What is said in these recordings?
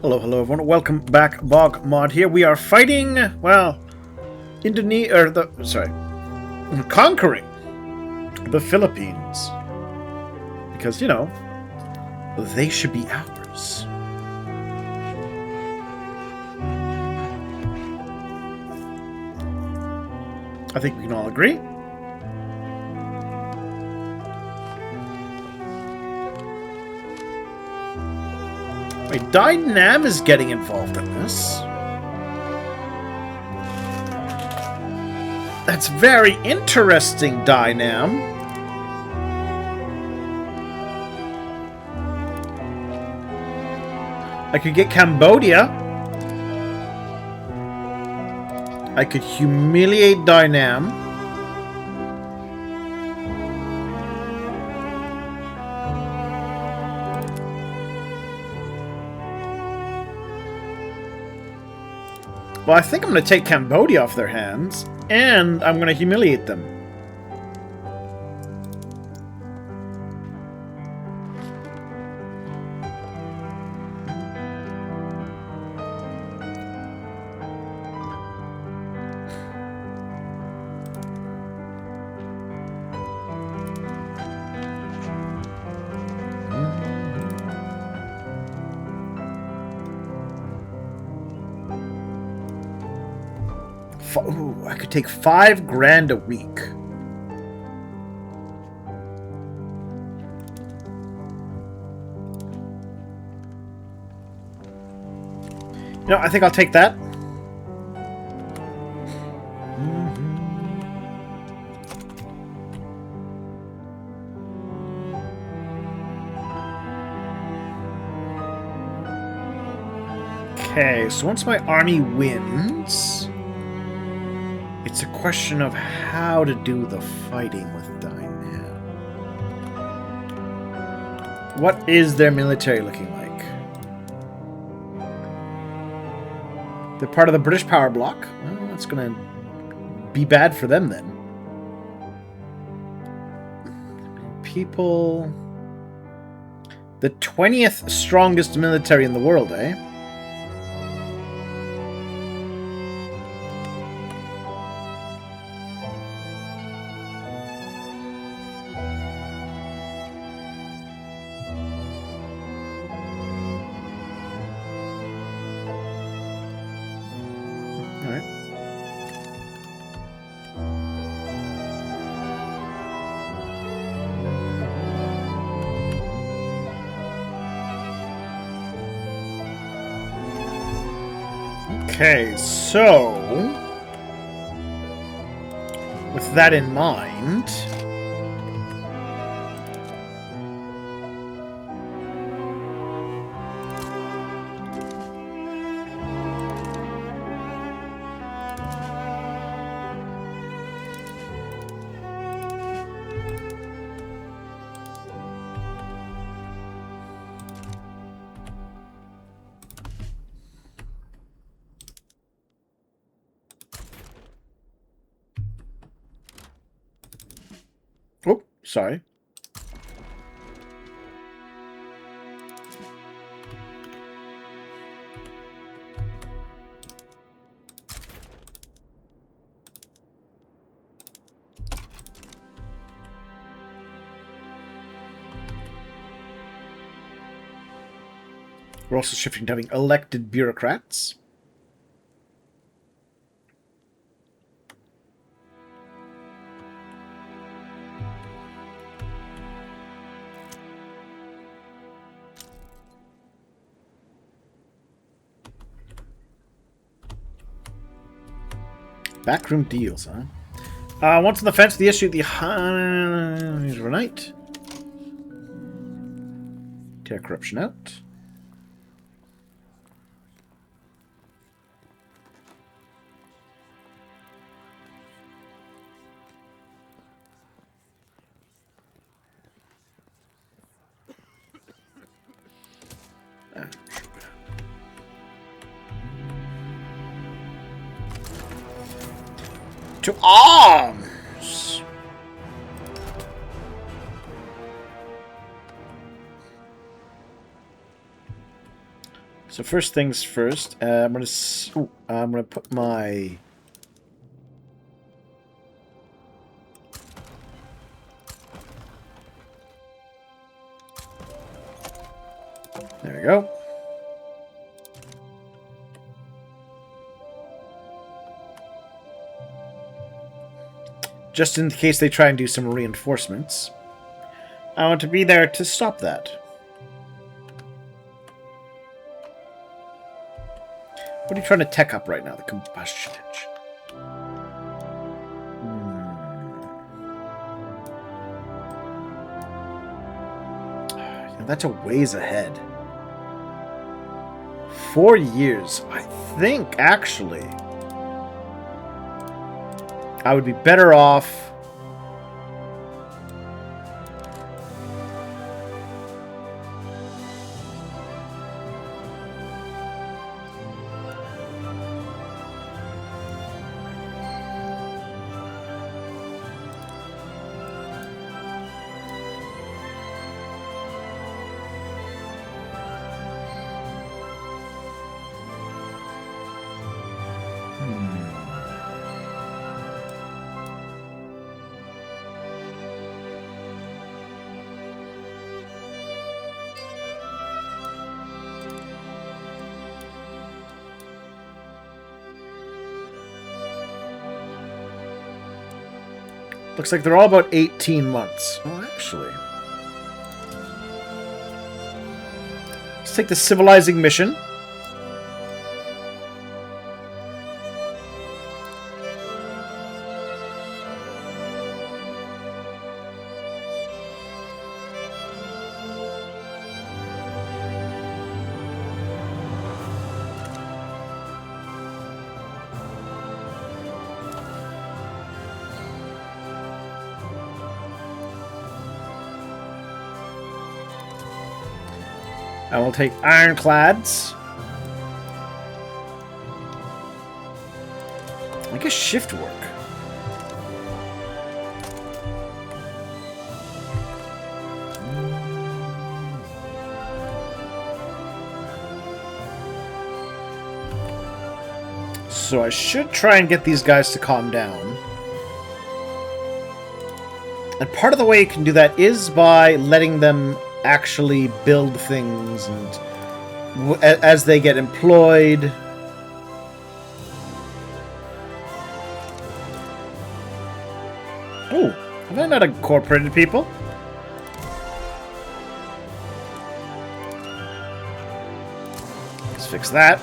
Hello, hello everyone. Welcome back, BogMod here. We are fighting, well, conquering the Philippines. Because, they should be ours. I think we can all agree. Wait, Dynam is getting involved in this. That's very interesting, Dynam. I could get Cambodia. I could humiliate Dynam. Well, I think I'm going to take Cambodia off their hands, and I'm going to humiliate them. Ooh, I could take $5,000 a week. I think I'll take that. Okay, so once my army wins, it's a question of how to do the fighting with Dynam. What is their military looking like? They're part of the British power bloc. Well, that's going to be bad for them then. People... The 20th strongest military in the world, eh? Okay, so with that in mind, oh, sorry. We're also shifting to having elected bureaucrats. Backroom deals, huh? Once on the fence, the issue, the overnight. Tear corruption out. To arms! So first things first, I'm gonna put my... There we go. Just in case they try and do some reinforcements. I want to be there to stop that. What are you trying to tech up right now? The combustion engine. That's a ways ahead. 4 years. I think, actually, I would be better off... Looks like they're all about 18 months. Oh, actually. Let's take the civilizing mission. I will take ironclads. I guess shift work. So I should try and get these guys to calm down. And part of the way you can do that is by letting them actually build things, and as they get employed. Oh, have I not incorporated people? Let's fix that.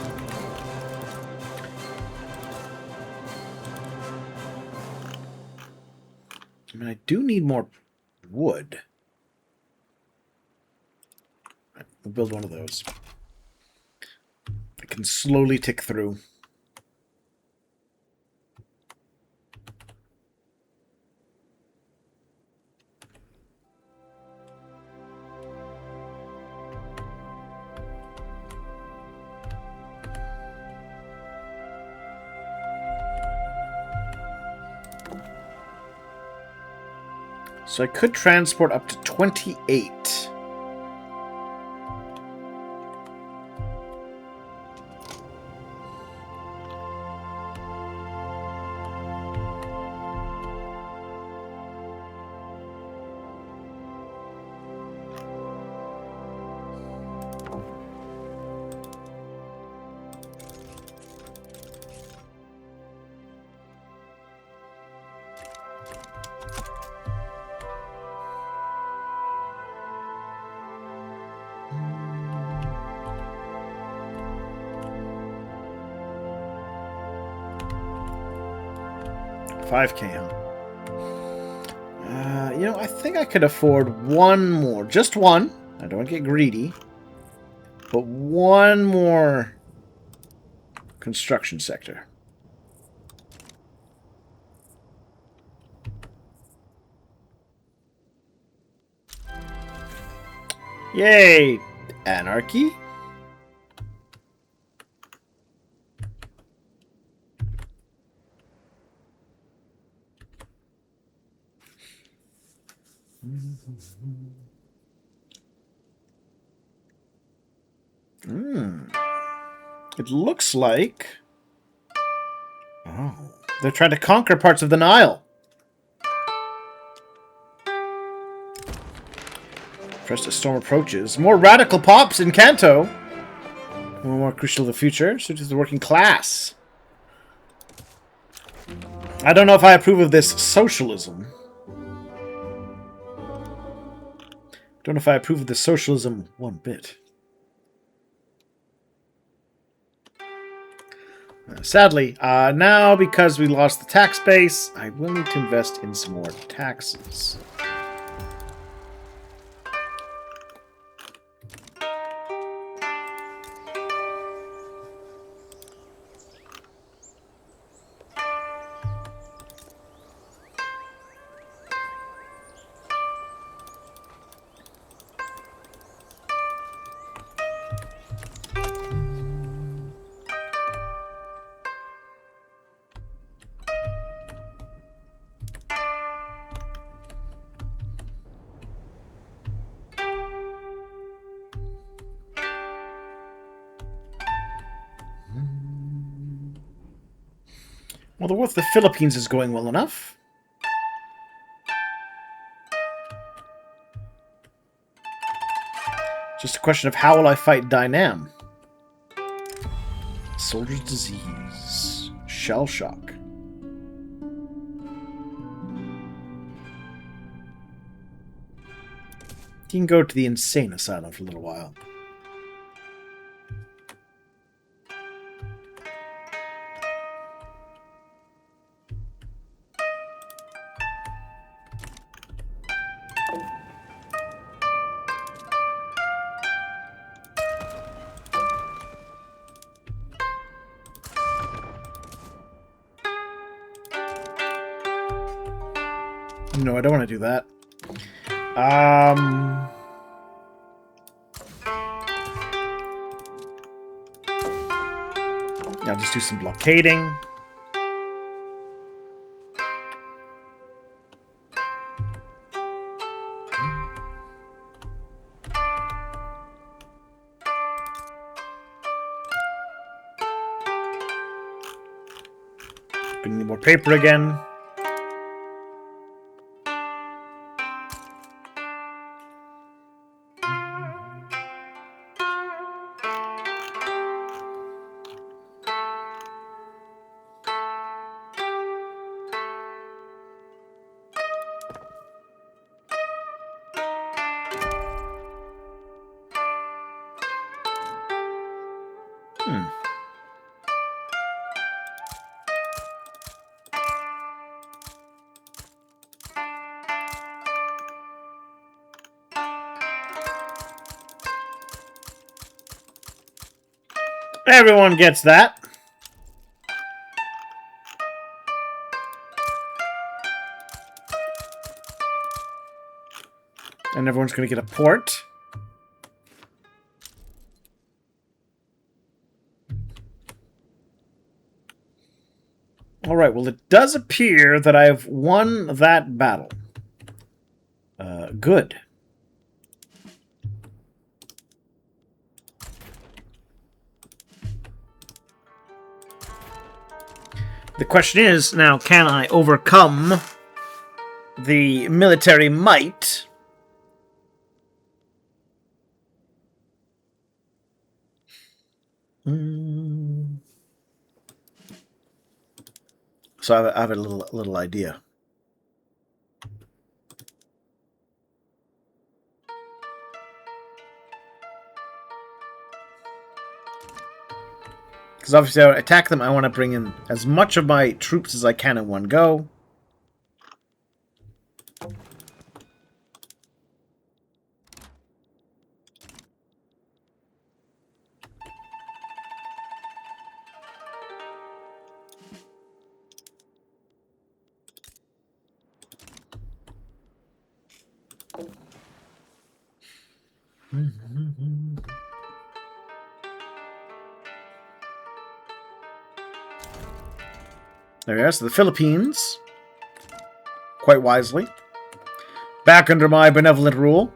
I mean, I do need more wood. We'll build one of those. I can slowly tick through. So I could transport up to 28. $5K, huh? You know, I think I could afford one more. Just one. I don't want to get greedy. But one more construction sector. Yay! Anarchy? It looks like... Oh, they're trying to conquer parts of the Nile. First, a storm approaches. More radical pops in Kanto. More crucial to the future. Such as the working class. I don't know if I approve of this socialism. Don't know if I approve of this socialism one bit. Sadly, now because we lost the tax base, I will need to invest in some more taxes. Well, the war with the Philippines is going well enough. Just a question of how will I fight Dynam? Soldier's disease. Shell shock. You can go to the insane asylum for a little while. No, I don't want to do that. I'll just do some blockading. Bring more paper again. Everyone gets that. And everyone's going to get a port. Alright, well, it does appear that I've won that battle. Good. The question is, now, can I overcome the military might? So I have a little idea. Because obviously I attack them, I want to bring in as much of my troops as I can in one go. There we are. So the Philippines, quite wisely, back under my benevolent rule. .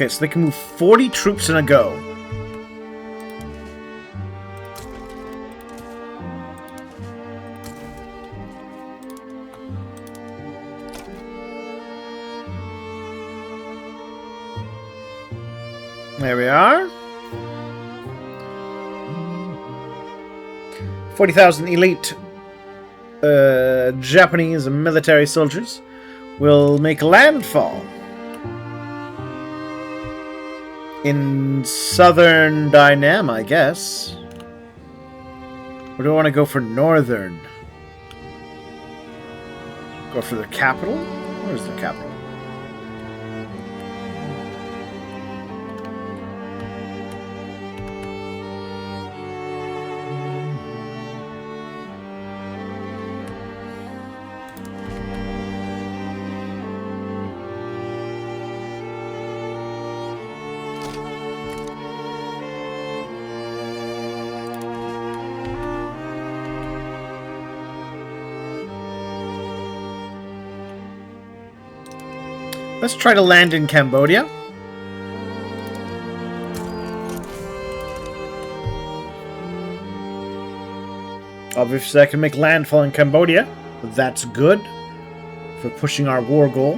Okay, so they can move 40 troops in a go. There we are. 40,000 elite Japanese military soldiers will make landfall in southern Dynam, I guess. Or do I want to go for northern? Go for the capital? Where's the capital? Let's try to land in Cambodia. Obviously, I can make landfall in Cambodia. That's good for pushing our war goal.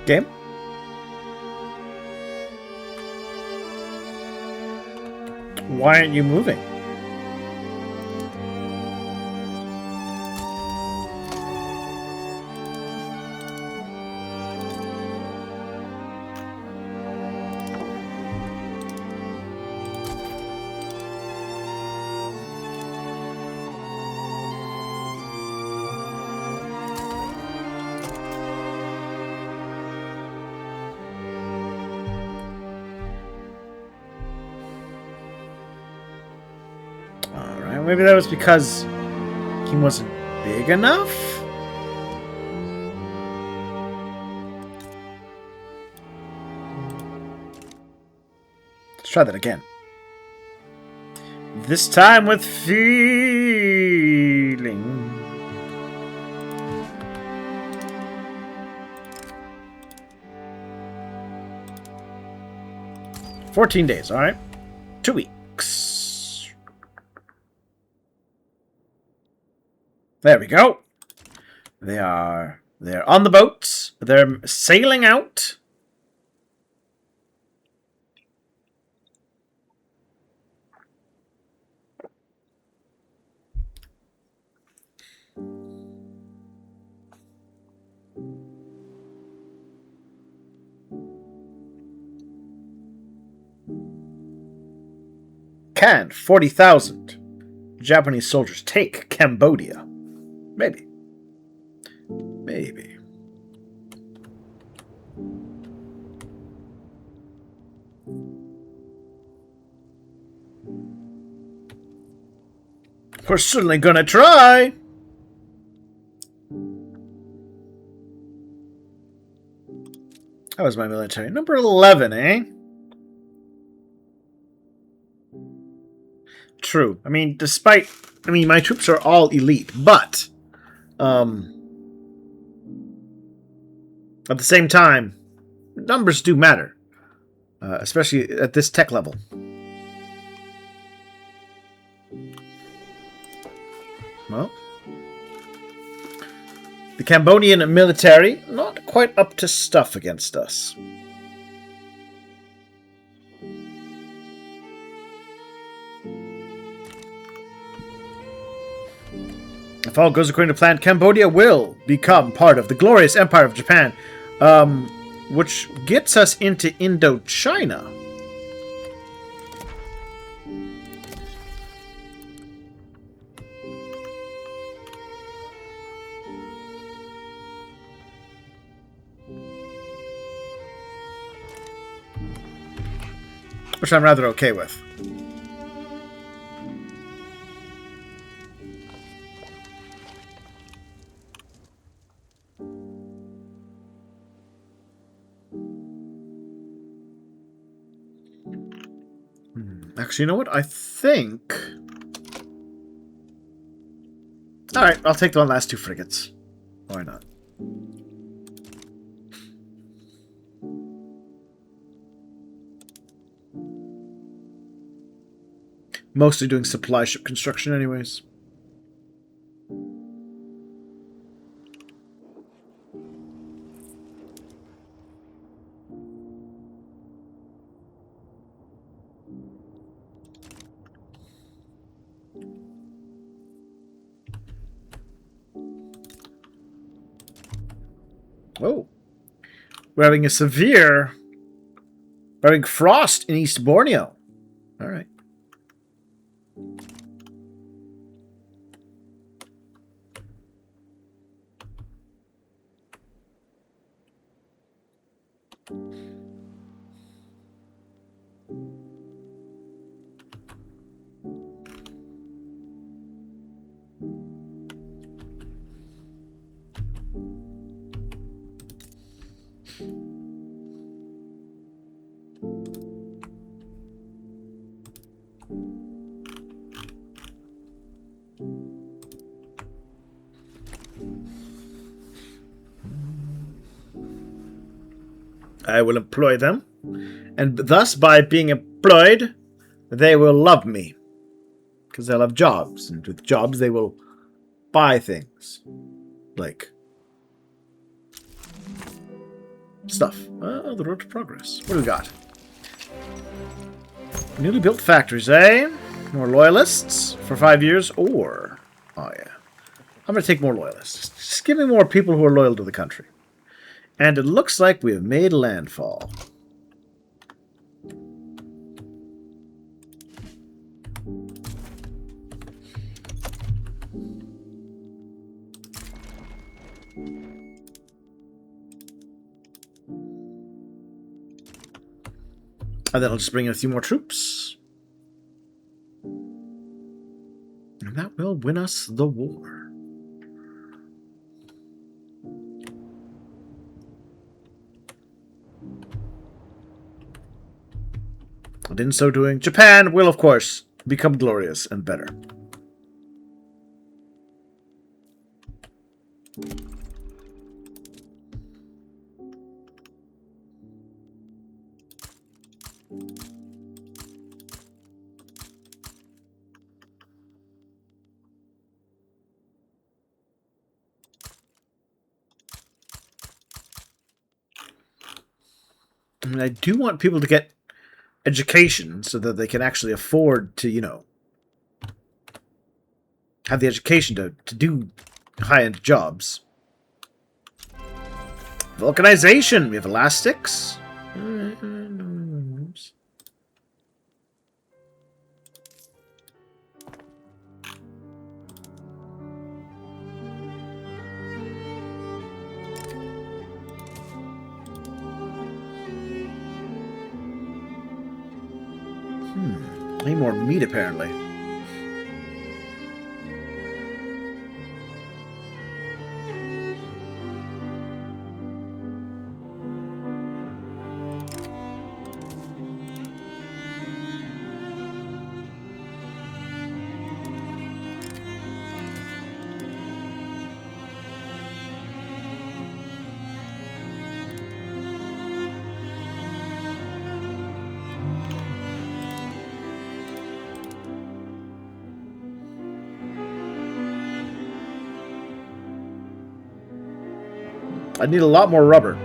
Okay. Why aren't you moving? Maybe that was because he wasn't big enough? Let's try that again. This time with feeling. "14 days, alright. 2 weeks. There we go. They're on the boats. They're sailing out. Can 40,000 Japanese soldiers take Cambodia? Maybe. Maybe. We're certainly gonna try. How was my military? Number 11, eh? True. I mean, my troops are all elite, but at the same time, numbers do matter, especially at this tech level. Well, the Cambodian military not quite up to stuff against us. If all goes according to plan, Cambodia will become part of the glorious Empire of Japan, which gets us into Indochina. Which I'm rather okay with. Actually, you know what? I think... Alright, I'll take the last 2 frigates. Why not? Mostly doing supply ship construction anyways. Oh. We're having we're having frost in East Borneo. Alright. I will employ them, and thus, by being employed, they will love me. Because they'll have jobs, and with jobs they will buy things. Like... stuff. The road to progress. What do we got? Newly built factories, eh? More loyalists for 5 years, or... oh, yeah. I'm going to take more loyalists. Just give me more people who are loyal to the country. And it looks like we have made landfall. And then I'll just bring in a few more troops. And that will win us the war. And in so doing, Japan will, of course, become glorious and better. And I do want people to get education so that they can actually afford to, you know, have the education to do high-end jobs. Vulcanization! We have elastics. I need more meat, apparently. I need a lot more rubber.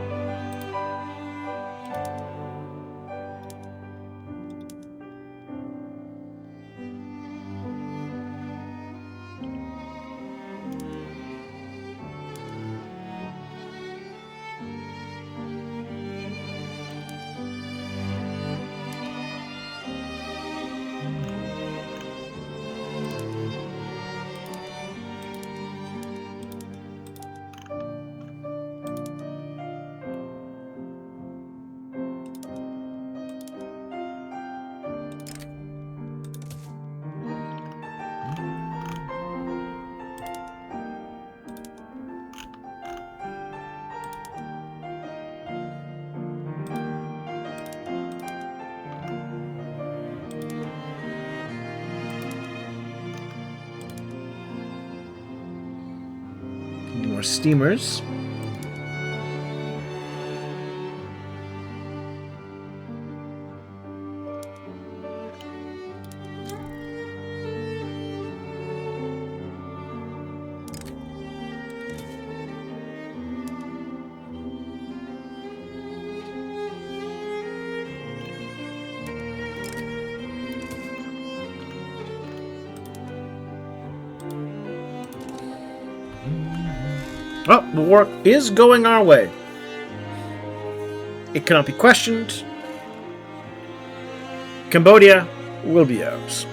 more steamers. Oh, the war is going our way. It cannot be questioned. Cambodia will be ours.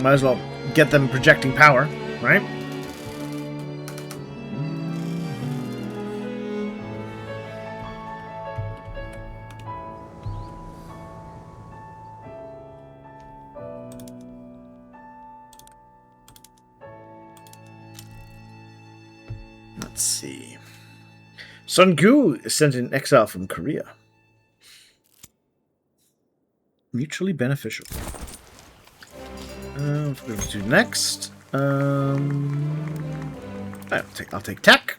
Might as well get them projecting power, right? Let's see. Sun Gu is sent in exile from Korea. Mutually beneficial. What we're going to do next? I'll take tech.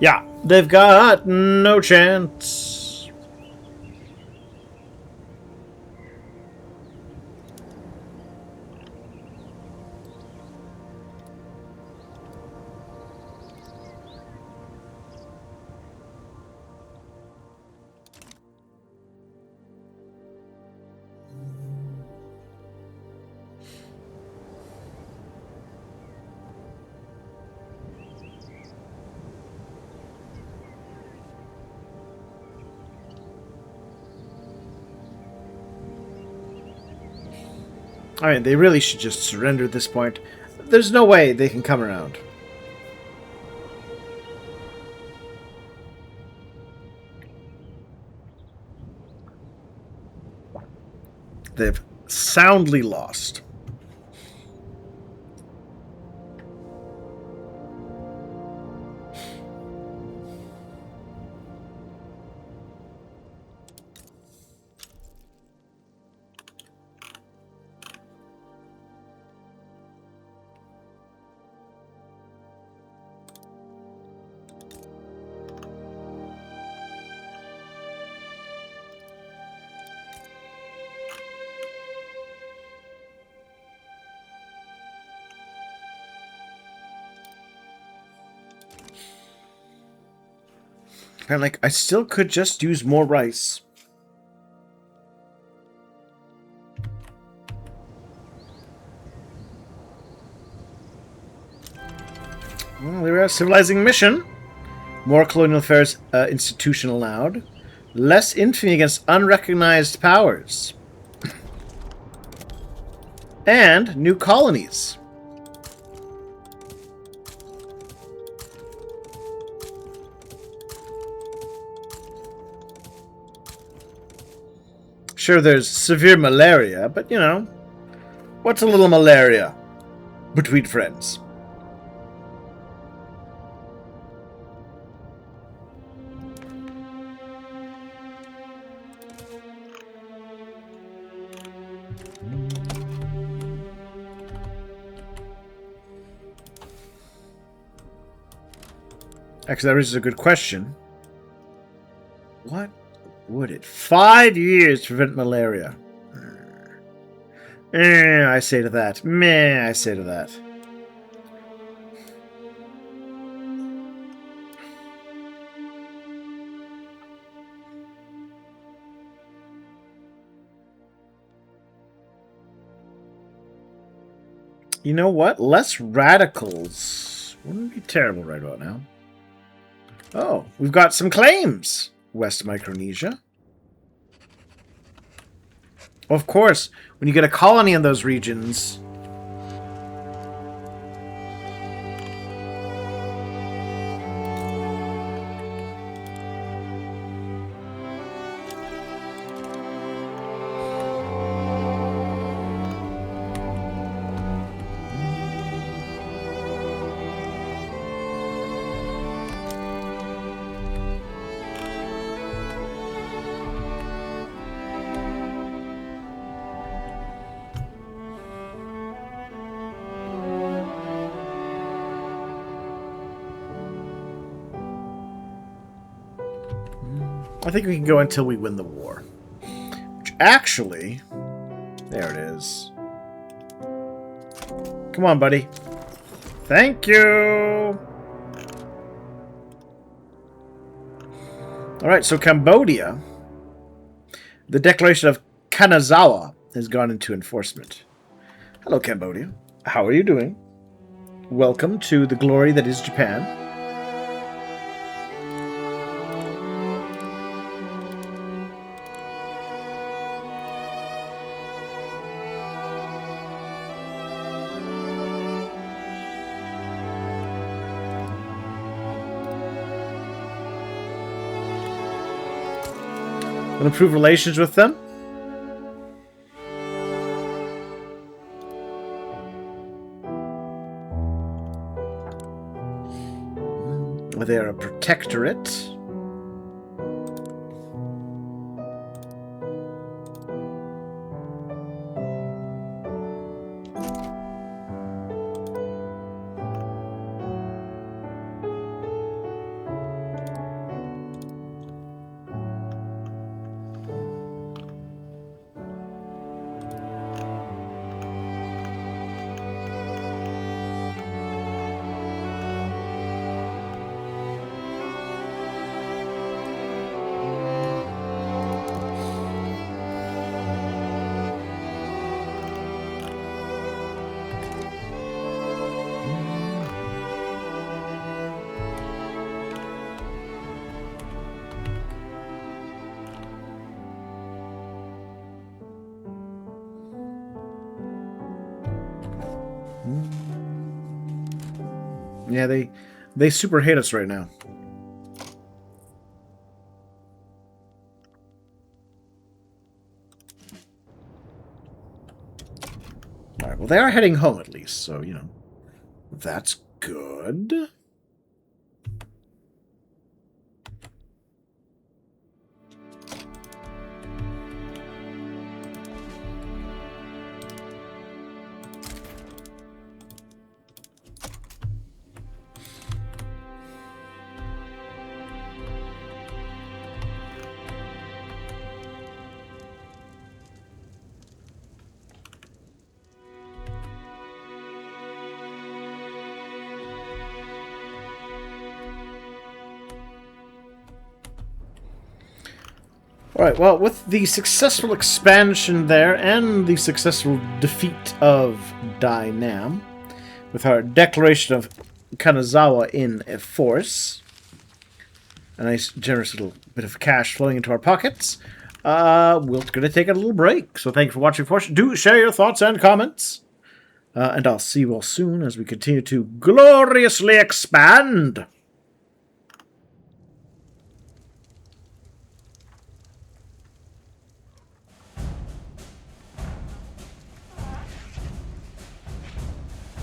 Yeah, they've got no chance. I mean, they really should just surrender at this point. There's no way they can come around. They've soundly lost. And like, I still could just use more rice. Well, there we are. Civilizing mission. More colonial affairs institution allowed. Less infamy against unrecognized powers. And new colonies. Sure, there's severe malaria, but you know, what's a little malaria between friends? Actually, that raises a good question. What would it? 5 years to prevent malaria. I say to that. Meh, I say to that. You know what? Less radicals wouldn't be terrible right about now. Oh, we've got some claims. West Micronesia. Of course, when you get a colony in those regions... I think we can go until we win the war. Which actually... There it is. Come on, buddy. Thank you! Alright, so Cambodia. The Declaration of Kanazawa has gone into enforcement. Hello, Cambodia. How are you doing? Welcome to the glory that is Japan. Improve relations with them. They're a protectorate. Yeah, they super hate us right now. Alright, well they are heading home at least, so, you know, that's good. Alright, well, with the successful expansion there and the successful defeat of Dai Nam, with our declaration of Kanazawa in force, a nice generous little bit of cash flowing into our pockets, we're going to take a little break. So thank you for watching. Do share your thoughts and comments, and I'll see you all soon as we continue to gloriously expand.